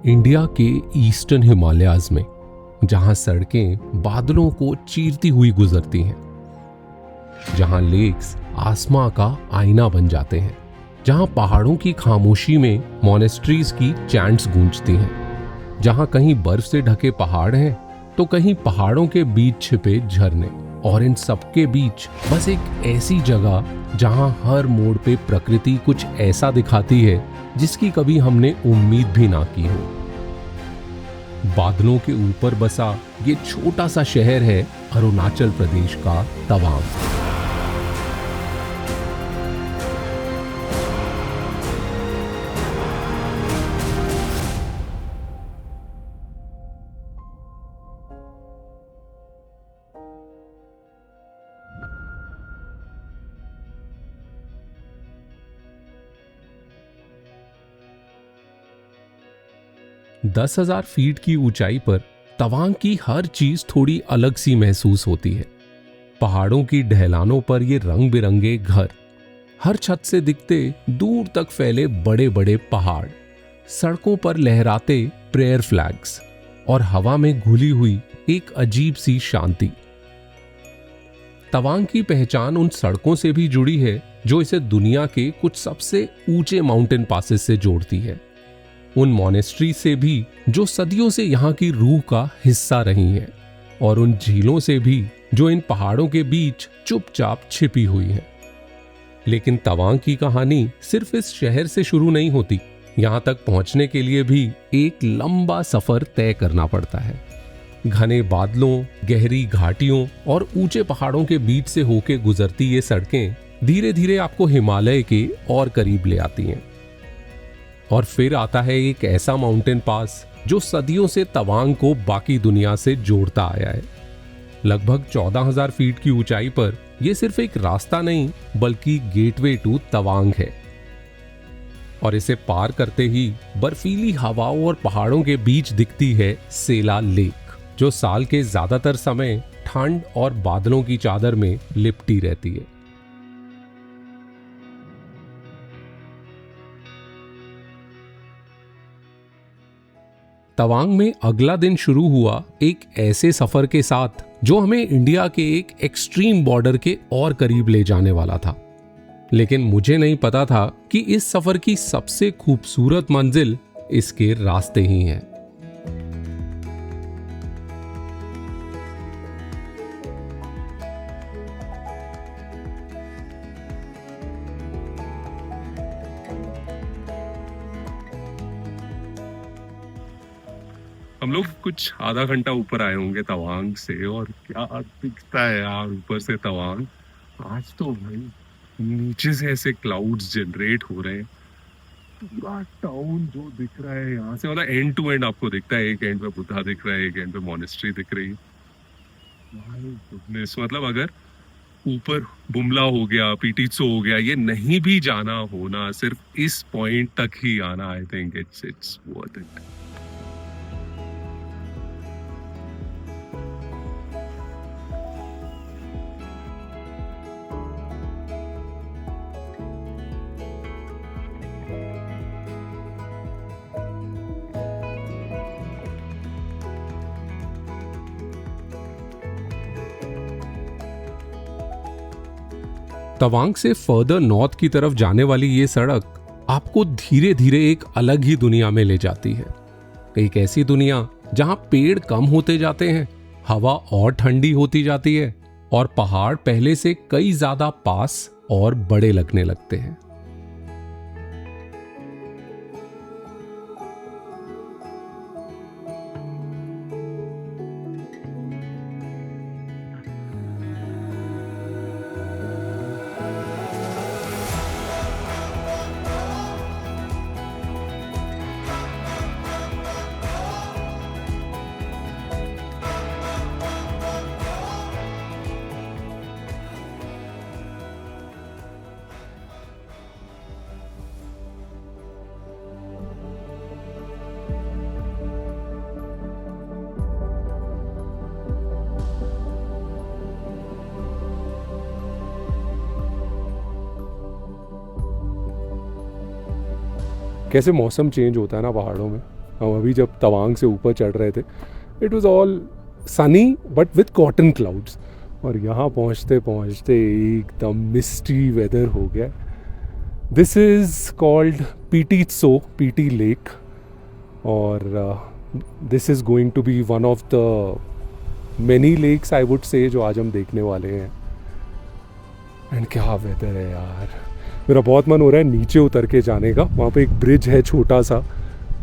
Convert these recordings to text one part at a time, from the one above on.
India के eastern Himalayas में, जहां सड़कें बादलों को चीरती हुई गुजरती हैं, जहां लेक्स आसमां का आईना बन जाते हैं, जहां पहाड़ों की खामोशी में मोनेस्ट्रीज की चैंट्स गूंजती हैं, जहां कहीं बर्फ से ढके पहाड़ हैं तो कहीं पहाड़ों के बीच छिपे झरने, और इन सबके बीच बस एक ऐसी जगह जहां हर मोड़ पे प्रकृति कुछ ऐसा दिखाती है जिसकी कभी हमने उम्मीद भी ना की हो। बादलों के ऊपर बसा ये छोटा सा शहर है अरुणाचल प्रदेश का तवांग। दस 10,000 फीट की ऊंचाई पर तवांग की हर चीज थोड़ी अलग सी महसूस होती है। पहाड़ों की ढलानों पर ये रंग बिरंगे घर, हर छत से दिखते दूर तक फैले बड़े बड़े पहाड़, सड़कों पर लहराते प्रेयर फ्लैग्स और हवा में घुली हुई एक अजीब सी शांति। तवांग की पहचान उन सड़कों से भी जुड़ी है जो इसे दुनिया के कुछ सबसे ऊंचे माउंटेन पासेस से जोड़ती है, उन मोनेस्ट्री से भी जो सदियों से यहाँ की रूह का हिस्सा रही हैं, और उन झीलों से भी जो इन पहाड़ों के बीच चुपचाप छिपी हुई हैं। लेकिन तवांग की कहानी सिर्फ इस शहर से शुरू नहीं होती। यहाँ तक पहुँचने के लिए भी एक लंबा सफर तय करना पड़ता है। घने बादलों, गहरी घाटियों और ऊंचे पहाड़ों के बीच से होके गुजरती ये सड़कें धीरे धीरे आपको हिमालय के और करीब ले आती हैं। और फिर आता है एक ऐसा माउंटेन पास जो सदियों से तवांग को बाकी दुनिया से जोड़ता आया है। लगभग 14,000 फीट की ऊंचाई पर यह सिर्फ एक रास्ता नहीं बल्कि गेटवे टू तवांग है। और इसे पार करते ही बर्फीली हवाओं और पहाड़ों के बीच दिखती है सेला लेक, जो साल के ज्यादातर समय ठंड और बादलों की चादर में लिपटी रहती है। तवांग में अगला दिन शुरू हुआ एक ऐसे सफर के साथ जो हमें इंडिया के एक एक्सट्रीम बॉर्डर के और करीब ले जाने वाला था। लेकिन मुझे नहीं पता था कि इस सफर की सबसे खूबसूरत मंजिल इसके रास्ते ही हैं। हम लोग कुछ आधा घंटा ऊपर आए होंगे तवांग से, और क्या दिखता है यार ऊपर से तवांग। आज तो भाई नीचे से ऐसे क्लाउड्स जनरेट हो रहे हैं, पूरा टाउन जो दिख रहा है यहाँ से, मतलब एंड टू एंड आपको दिखता है। एक एंड पे बुद्धा दिख रहा है, एक एंड पे मोनेस्ट्री दिख रही है। मतलब अगर ऊपर बुमला हो गया, पीटीसो हो गया, ये नहीं भी जाना होना, सिर्फ इस पॉइंट तक ही आना, I think it's worth it. Tawang से फर्दर नॉर्थ की तरफ जाने वाली ये सड़क आपको धीरे धीरे एक अलग ही दुनिया में ले जाती है। एक ऐसी दुनिया जहां पेड़ कम होते जाते हैं, हवा और ठंडी होती जाती है, और पहाड़ पहले से कई ज्यादा पास और बड़े लगने लगते हैं। कैसे मौसम चेंज होता है ना पहाड़ों में। हम अभी जब तवांग से ऊपर चढ़ रहे थे, it was all sunny but with cotton clouds, और यहाँ पहुँचते पहुँचते एकदम मिस्टी वेदर हो गया. This is called PT Tso, PT lake, और this is going to be one of the many lakes I would say जो आज हम देखने वाले हैं. एंड क्या वेदर है यार, मेरा बहुत मन हो रहा है नीचे उतर के जाने का. वहाँ पे एक ब्रिज है छोटा सा,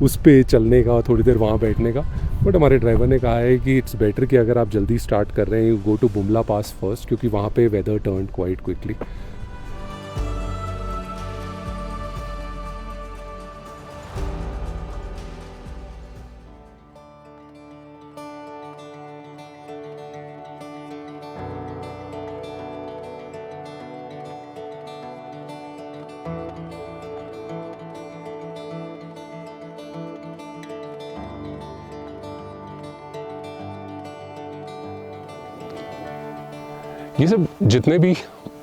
उस पे चलने का, थोड़ी देर वहाँ बैठने का. बट हमारे ड्राइवर ने कहा है कि इट्स बेटर कि अगर आप जल्दी स्टार्ट कर रहे हैं, you go to Bumla pass first, क्योंकि वहाँ पे वेदर टर्न क्वाइट क्विकली. ये सब जितने भी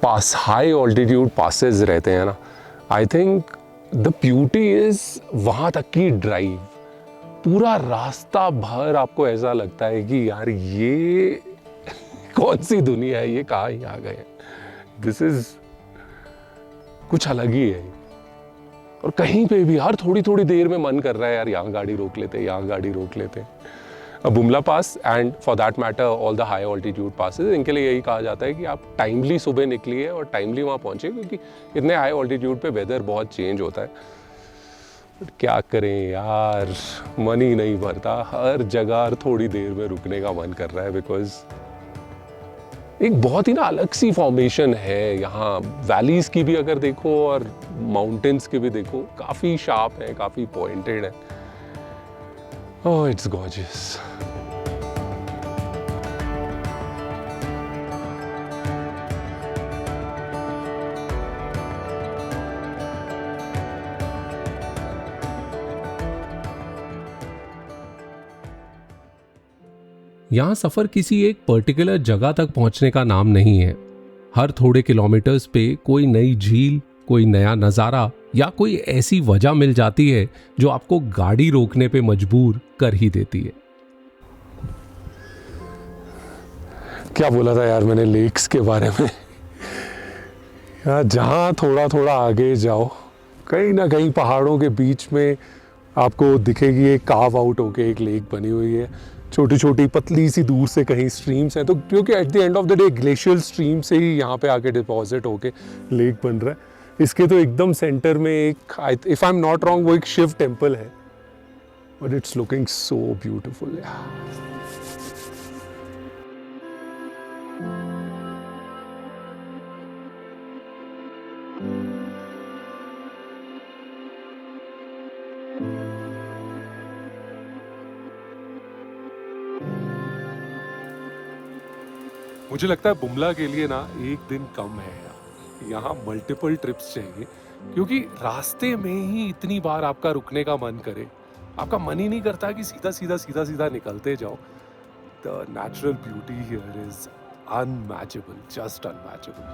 पास हाई ऑल्टीट्यूड पासेस रहते हैं ना, I think the beauty is वहाँ तक की ड्राइव. पूरा रास्ता भर आपको ऐसा लगता है कि यार ये कौन सी दुनिया है, ये कहाँ ही आ गए. दिस इज कुछ अलग ही है. और कहीं पे भी हर थोड़ी थोड़ी देर में मन कर रहा है यार यहाँ गाड़ी रोक लेते, यहाँ गाड़ी रोक लेते. Bumla pass and for that matter all the high altitude passes, इनके लिए यही कहा जाता है कि आप टाइमली सुबह निकलिए और टाइमली वहाँ पहुँचे, क्योंकि इतने हाई ऑल्टीट्यूड पे वेदर बहुत चेंज होता है. बट क्या करें यार, मन ही नहीं भरता. हर जगह थोड़ी देर में रुकने का मन कर रहा है, बिकॉज एक बहुत ही ना अलग सी फॉर्मेशन है यहाँ. वैलीज की भी अगर देखो और माउंटेन्स की भी देखो, काफ़ी शार्प है, काफ़ी पॉइंटेड है. Oh, it's gorgeous. यहाँ सफर किसी एक पर्टिकुलर जगह तक पहुंचने का नाम नहीं है. हर थोड़े किलोमीटर्स पे कोई नई झील, कोई नया नज़ारा या कोई ऐसी वजह मिल जाती है जो आपको गाड़ी रोकने पे मजबूर कर ही देती है. क्या बोला था यार मैंने लेक्स के बारे में. यार जहाँ थोड़ा थोड़ा आगे जाओ, कहीं ना कहीं पहाड़ों के बीच में आपको दिखेगी एक कार्व आउट होके एक लेक बनी हुई है. छोटी छोटी पतली सी दूर से कहीं स्ट्रीम्स हैं, तो क्योंकि eight the end of the day glacial stream से ही यहाँ पे आके डिपॉजिट होके लेक बन रहा है. इसके तो एकदम सेंटर में एक, if I am not wrong, वो एक शिव टेम्पल है. But it's looking so beautiful. मुझे लगता है बुमला के लिए ना एक दिन कम है. यहाँ मल्टीपल ट्रिप्स चाहिए, क्योंकि रास्ते में ही इतनी बार आपका रुकने का मन करे. आपका मन ही नहीं करता कि सीधा सीधा सीधा सीधा निकलते जाओ. The natural beauty here is unmatchable, just unmatchable.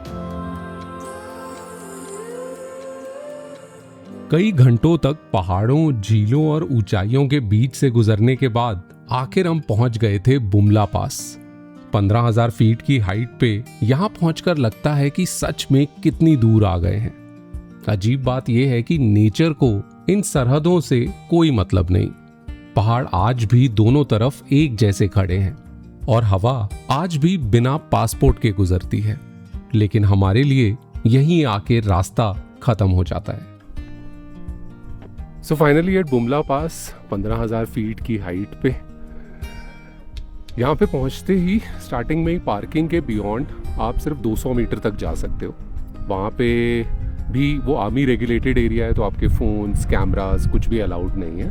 कई घंटों तक पहाड़ों, झीलों और ऊंचाइयों के बीच से गुजरने के बाद आखिर हम पहुंच गए थे बुमला पास. 15,000 फीट की हाइट पे यहाँ पहुंचकर लगता है कि सच में कितनी दूर आ गए हैं. अजीब बात यह है कि नेचर को इन सरहदों से कोई मतलब नहीं. पहाड़ आज भी दोनों तरफ एक जैसे खड़े हैं और हवा आज भी बिना पासपोर्ट के गुजरती है. लेकिन हमारे लिए यहीं आके रास्ता खत्म हो जाता है. So finally at Bumla pass 15,000 feet की हाइट पे यहाँ पे पहुँचते ही स्टार्टिंग में ही पार्किंग के बियॉन्ड आप सिर्फ 200 मीटर तक जा सकते हो. वहाँ पे भी वो आर्मी रेगुलेटेड एरिया है, तो आपके फ़ोन्स, कैमरास कुछ भी अलाउड नहीं है.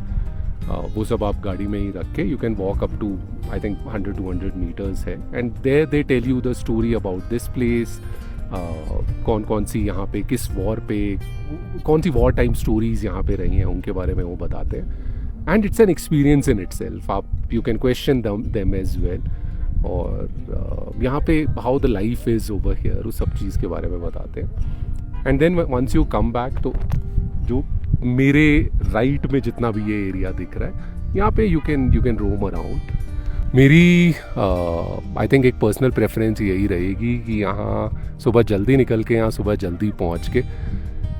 वो सब आप गाड़ी में ही रख के you can walk up to I think 100-200 meters है. And there they tell you the story about this place. कौन कौन सी यहाँ पे किस वॉर पे, कौन सी वॉर टाइम स्टोरीज यहाँ पे रही हैं, उनके बारे में वो बताते हैं. And it's an experience in itself. आप you can question them as well. और यहाँ पे how the life is over here, उस सब चीज़ के बारे में बताते हैं. And then once you come back, तो जो मेरे राइट में जितना भी ये एरिया दिख रहा है, यहाँ पे यू कैन रोम अराउंड। मेरी आई थिंक एक पर्सनल प्रेफरेंस यही रहेगी कि यहाँ सुबह जल्दी निकल के यहाँ सुबह जल्दी पहुँच के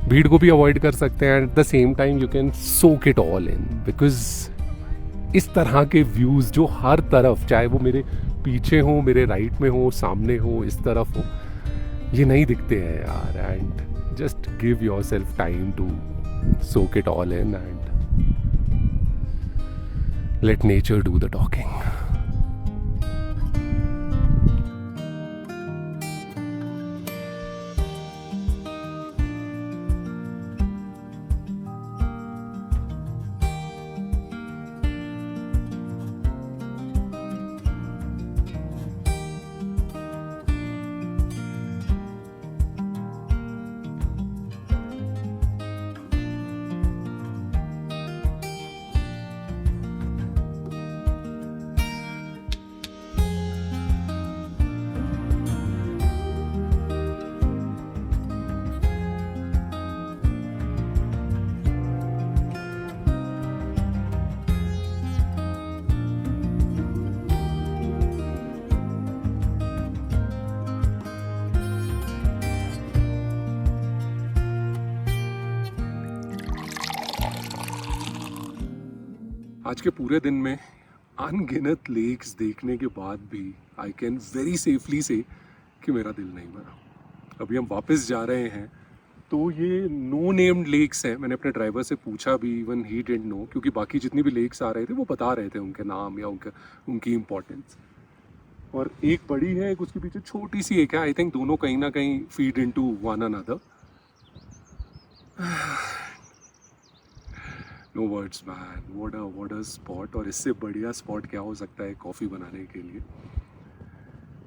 भीड़ को भी अवॉइड कर सकते हैं। At the same time you can soak it all in, because इस तरह के व्यूज़ जो हर तरफ, चाहे वो मेरे पीछे हो, मेरे राइट में हो, सामने हो, इस तरफ हो, ये नहीं दिखते हैं यार। And just give yourself time to soak it all in and let nature do the talking. आज के पूरे दिन में अनगिनत लेक्स देखने के बाद भी आई कैन वेरी सेफली से कि मेरा दिल नहीं भरा। अभी हम वापस जा रहे हैं, तो ये नो नेम्ड लेक्स हैं। मैंने अपने ड्राइवर से पूछा भी, इवन ही डिडंट नो, क्योंकि बाकी जितनी भी लेक्स आ रहे थे वो बता रहे थे उनके नाम या उनकी इम्पोर्टेंस। और एक बड़ी है, एक उसके पीछे छोटी सी एक है। आई थिंक दोनों कहीं ना कहीं feed into one another. No words man, what a spot. और इससे बढ़िया स्पॉट क्या हो सकता है कॉफ़ी बनाने के लिए।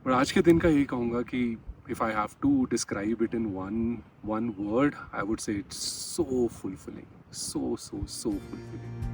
पर आज के दिन का यही कहूँगा कि if I have to describe it in one word, I would say it's so fulfilling, so fulfilling.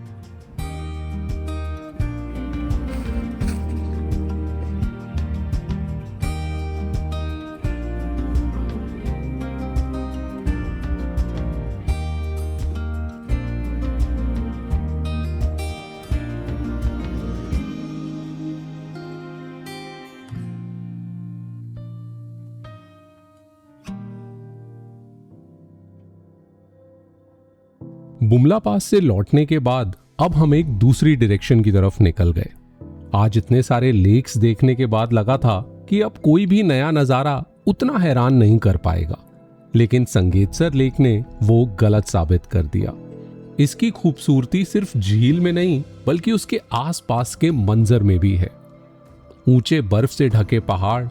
Bumla pass से लौटने के बाद अब हम एक दूसरी डायरेक्शन की तरफ निकल गए। आज इतने सारे लेक्स देखने के बाद लगा था कि अब कोई भी नया नज़ारा उतना हैरान नहीं कर पाएगा, लेकिन संगेतसर लेक ने वो गलत साबित कर दिया। इसकी खूबसूरती सिर्फ झील में नहीं बल्कि उसके आसपास के मंजर में भी है। ऊंचे बर्फ से ढके पहाड़,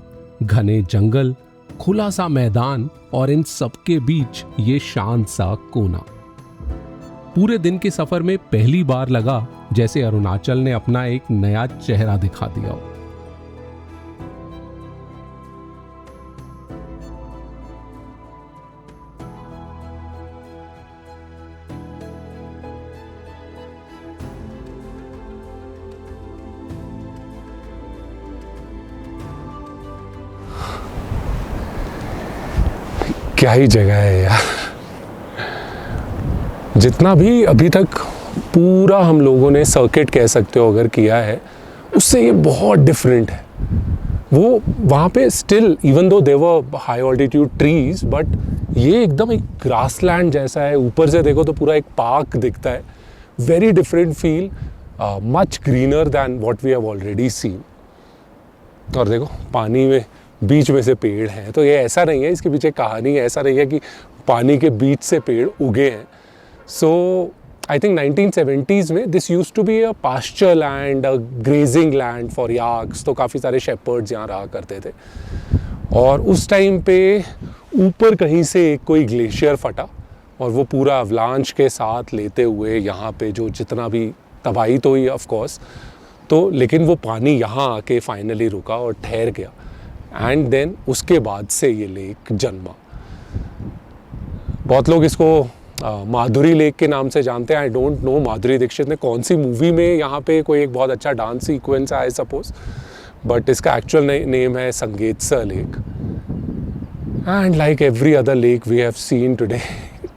घने जंगल, खुला सा मैदान और इन सबके बीच ये शांत सा कोना। पूरे दिन के सफर में पहली बार लगा जैसे अरुणाचल ने अपना एक नया चेहरा दिखा दिया हो। क्या ही जगह है यार। जितना भी अभी तक पूरा हम लोगों ने सर्किट कह सकते हो अगर किया है, उससे ये बहुत डिफरेंट है। वो वहाँ पे still even though there were high altitude trees, but ये एकदम एक ग्रासलैंड जैसा है। ऊपर से देखो तो पूरा एक पार्क दिखता है। Very different feel, much greener than what we have already seen. और देखो पानी में बीच में से पेड़ हैं, तो ये ऐसा नहीं है, इसके पीछे कहानी है। ऐसा नहीं है कि पानी के बीच से पेड़ उगे हैं। सो आई थिंक 1970s में this used to be a pasture land, a grazing land for yaks. तो काफ़ी सारे शेपर्ड्स यहाँ रहा करते थे। और उस टाइम पे ऊपर कहीं से कोई ग्लेशियर फटा और वो पूरा अवलांच के साथ लेते हुए यहाँ पे जो जितना भी तबाही तो हुई ऑफ कोर्स, तो लेकिन वो पानी यहाँ आके फाइनली रुका और ठहर गया। एंड देन उसके बाद से ये लेक जन्मा। बहुत लोग इसको माधुरी लेक के नाम से जानते हैं। I don't know Madhuri Dixit ने कौन सी मूवी में यहाँ पे कोई एक बहुत अच्छा डांस सीक्वेंस है आई सपोज, बट इसका एक्चुअल नेम है Sangetsar lake. And like every other lake we have seen today,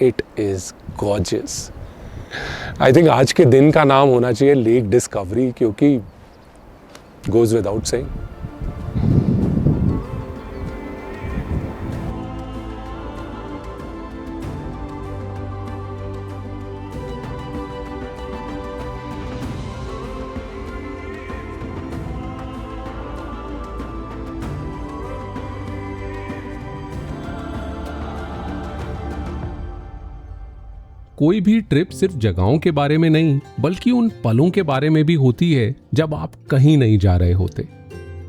it is gorgeous. I think आज के दिन का नाम होना चाहिए लेक डिस्कवरी, क्योंकि गोज विदाउट सेइंग। कोई भी ट्रिप सिर्फ जगहों के बारे में नहीं बल्कि उन पलों के बारे में भी होती है जब आप कहीं नहीं जा रहे होते,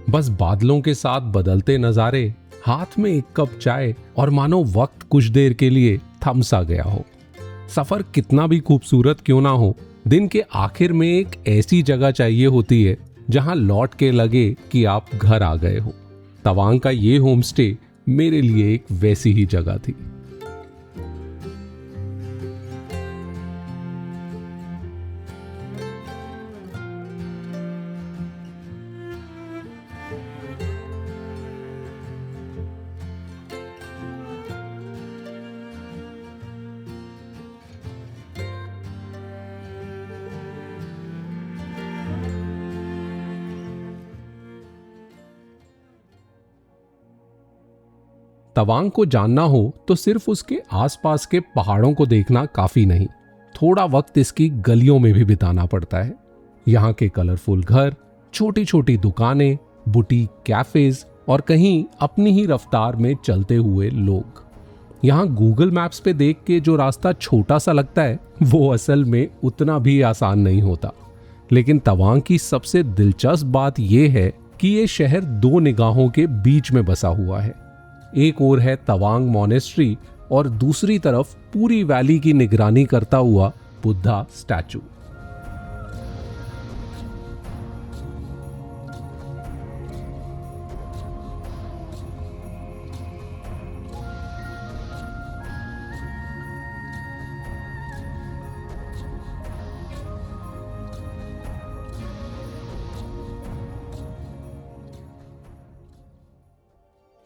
बस बादलों के साथ बदलते नजारे, हाथ में एक कप चाय और मानो वक्त कुछ देर के लिए थम सा गया हो। सफर कितना भी खूबसूरत क्यों ना हो, दिन के आखिर में एक ऐसी जगह चाहिए होती है जहां लौट के लगे कि आप घर आ गए हो। तवांग का ये होम स्टे मेरे लिए एक वैसी ही जगह थी। तवांग को जानना हो तो सिर्फ उसके आसपास के पहाड़ों को देखना काफी नहीं, थोड़ा वक्त इसकी गलियों में भी बिताना पड़ता है। यहाँ के कलरफुल घर, छोटी छोटी दुकानें, बुटीक कैफेज और कहीं अपनी ही रफ्तार में चलते हुए लोग। यहाँ गूगल मैप्स पे देख के जो रास्ता छोटा सा लगता है वो असल में उतना भी आसान नहीं होता। लेकिन तवांग की सबसे दिलचस्प बात यह है कि ये शहर दो निगाहों के बीच में बसा हुआ है। एक ओर है तवांग मॉनेस्ट्री और दूसरी तरफ पूरी वैली की निगरानी करता हुआ बुद्धा स्टैचू।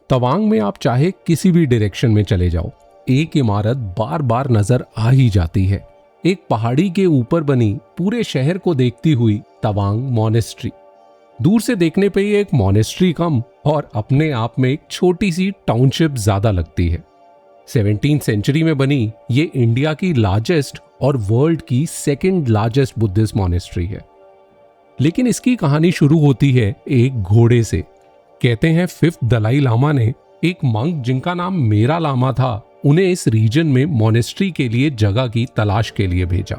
तवांग में आप चाहे किसी भी डायरेक्शन में चले जाओ, एक इमारत बार बार नजर आ ही जाती है। एक पहाड़ी के ऊपर बनी पूरे शहर को देखती हुई तवांग मॉनेस्ट्री। दूर से देखने पे ये एक मॉनेस्ट्री कम और अपने आप में एक छोटी सी टाउनशिप ज्यादा लगती है। 17वीं सेंचुरी में बनी ये इंडिया की लार्जेस्ट और वर्ल्ड की सेकंड लार्जेस्ट बुद्धिस्ट मॉनेस्ट्री है। लेकिन इसकी कहानी शुरू होती है एक घोड़े से। कहते हैं 5th दलाई लामा ने एक मंक जिनका नाम मेरा लामा था, उन्हें इस रीजन में मॉनेस्ट्री के लिए जगह की तलाश के लिए भेजा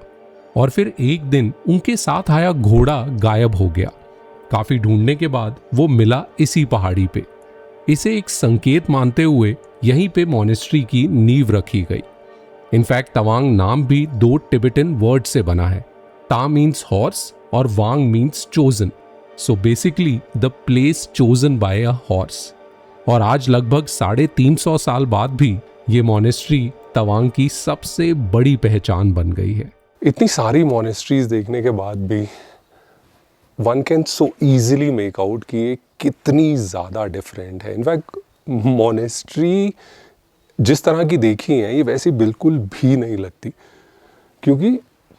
और फिर एक दिन उनके साथ आया घोड़ा गायब हो गया। काफी ढूंढने के बाद वो मिला इसी पहाड़ी पे। इसे एक संकेत मानते हुए यहीं पे मॉनेस्ट्री की नींव रखी गई। इनफैक्ट तवांग नाम भी 2 टिबेटन वर्ड से बना है। ता मीन्स हॉर्स और वांग means chosen. So basically the place chosen by a horse. और आज लगभग 350 साल बाद भी ये मॉनेस्ट्री तवांग की सबसे बड़ी पहचान बन गई है। इतनी सारी मॉनेस्ट्रीज देखने के बाद भी one can so easily make out कि ये कितनी ज़्यादा डिफरेंट है। इनफैक्ट मॉनेस्ट्री जिस तरह की देखी है ये वैसी बिल्कुल भी नहीं लगती, क्योंकि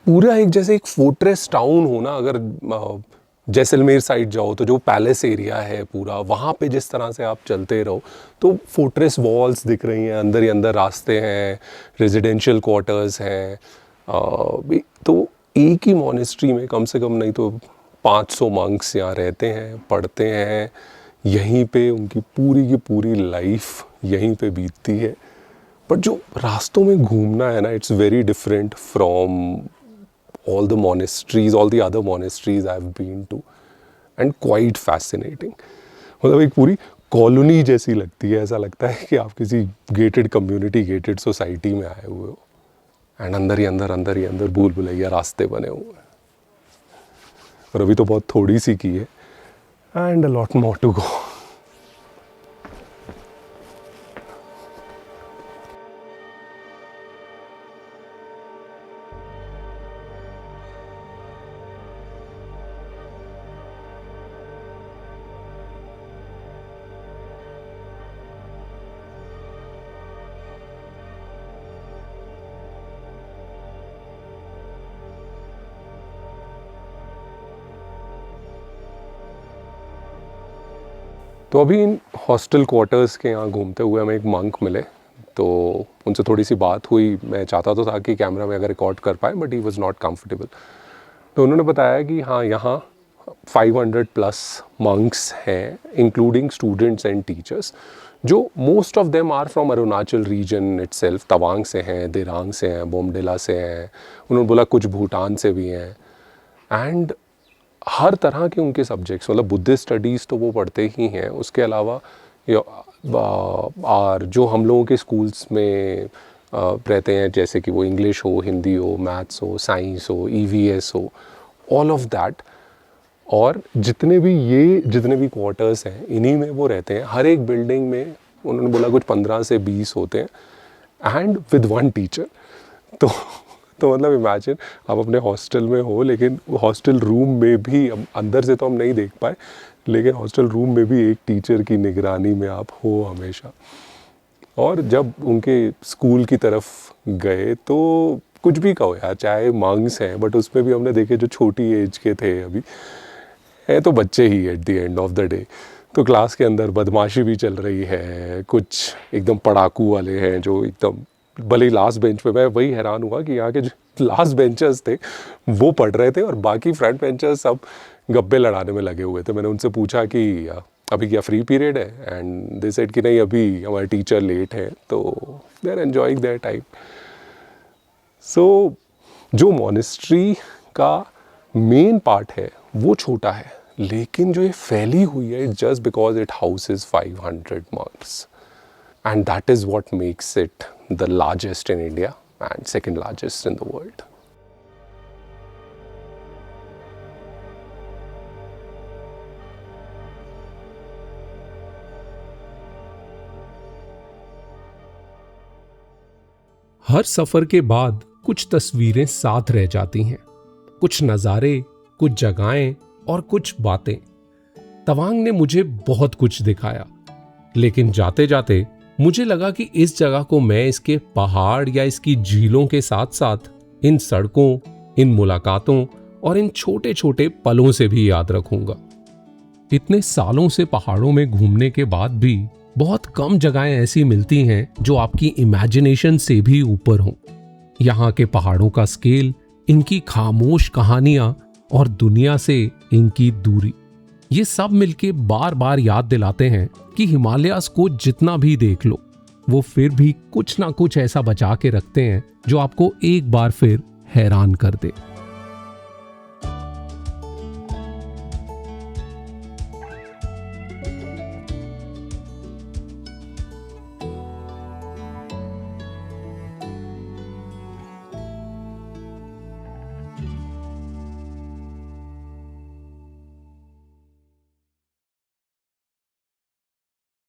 पूरा एक जैसे एक फोर्ट्रेस टाउन हो ना। अगर जैसलमेर साइड जाओ तो जो पैलेस एरिया है पूरा, वहाँ पे जिस तरह से आप चलते रहो तो फोर्ट्रेस वॉल्स दिख रही हैं, अंदर ही अंदर रास्ते हैं, रेजिडेंशियल क्वार्टर्स हैं। तो एक ही मॉनेस्ट्री में कम से कम नहीं तो 500 मंक्स यहाँ रहते हैं, पढ़ते हैं, यहीं पे उनकी पूरी की पूरी लाइफ यहीं पे बीतती है। बट जो रास्तों में घूमना है ना, it's very different from all the monasteries, all the other monasteries I've been to, and quite fascinating. मतलब एक पूरी कॉलोनी जैसी लगती है। ऐसा लगता है कि आप किसी गेटेड कम्युनिटी, गेटेड सोसाइटी में आए हुए हो। एंड अंदर ही अंदर भूल भुलैया रास्ते बने हुए हैं। और अभी तो बहुत थोड़ी सी की है, and a lot more to go. तो अभी इन हॉस्टल क्वार्टर्स के यहाँ घूमते हुए हमें एक मंक मिले, तो उनसे थोड़ी सी बात हुई। मैं चाहता तो था कि कैमरा में अगर रिकॉर्ड कर पाए, but he was not comfortable. तो उन्होंने बताया कि हाँ, यहाँ 500+ मंक्स हैं, इंक्लूडिंग स्टूडेंट्स एंड टीचर्स, जो most of them are from Arunachal region itself. Tawang से हैं, दिरांग से हैं, बोमडिला से हैं, उन्होंने बोला कुछ भूटान से भी हैं। एंड हर तरह के उनके सब्जेक्ट्स, मतलब बुद्धिस्ट स्टडीज़ तो वो पढ़ते ही हैं, उसके अलावा और जो हम लोगों के स्कूल्स में रहते हैं, जैसे कि वो इंग्लिश हो, हिंदी हो, मैथ्स हो, साइंस हो, EVS हो, ऑल ऑफ दैट। और जितने भी क्वार्टर्स हैं, इन्हीं में वो रहते हैं। हर एक बिल्डिंग में उन्होंने बोला कुछ 15 से 20 होते हैं, एंड विद 1 टीचर। तो मतलब इमेजिन, आप अपने हॉस्टल में हो, लेकिन हॉस्टल रूम में भी, अंदर से तो हम नहीं देख पाए, लेकिन हॉस्टल रूम में भी एक टीचर की निगरानी में आप हो हमेशा। और जब उनके स्कूल की तरफ गए तो कुछ भी कहो यार, चाहे मंक्स हैं, बट उसमें भी हमने देखे जो छोटी एज के थे, अभी है तो बच्चे ही at the end of the day. तो क्लास के अंदर बदमाशी भी चल रही है, कुछ एकदम पढ़ाकू वाले हैं जो एकदम, भले ही लास्ट बेंच पे, मैं वही हैरान हुआ कि यहाँ के जो लास्ट बेंचर्स थे वो पढ़ रहे थे और बाकी फ्रंट बेंचर्स सब गप्पे लड़ाने में लगे हुए थे। मैंने उनसे पूछा कि अभी क्या फ्री पीरियड है, एंड दे सेड कि नहीं, अभी हमारे टीचर लेट है, तो they are enjoying their time. So जो मॉनेस्ट्री का मेन पार्ट है वो छोटा है, लेकिन जो ये फैली हुई है, just because it houses 500 monks, and that is what makes it the largest in India and second largest in the world. हर सफर के बाद कुछ तस्वीरें साथ रह जाती हैं, कुछ नज़ारे, कुछ जगहें और कुछ बातें। तवांग ने मुझे बहुत कुछ दिखाया, लेकिन जाते जाते मुझे लगा कि इस जगह को मैं इसके पहाड़ या इसकी झीलों के साथ साथ इन सड़कों, इन मुलाकातों और इन छोटे छोटे पलों से भी याद रखूंगा। इतने सालों से पहाड़ों में घूमने के बाद भी बहुत कम जगहें ऐसी मिलती हैं जो आपकी इमेजिनेशन से भी ऊपर हों। यहाँ के पहाड़ों का स्केल, इनकी खामोश कहानियां और दुनिया से इनकी दूरी, ये सब मिलके बार बार याद दिलाते हैं कि हिमालयास को जितना भी देख लो, वो फिर भी कुछ ना कुछ ऐसा बचा के रखते हैं जो आपको एक बार फिर हैरान कर दे।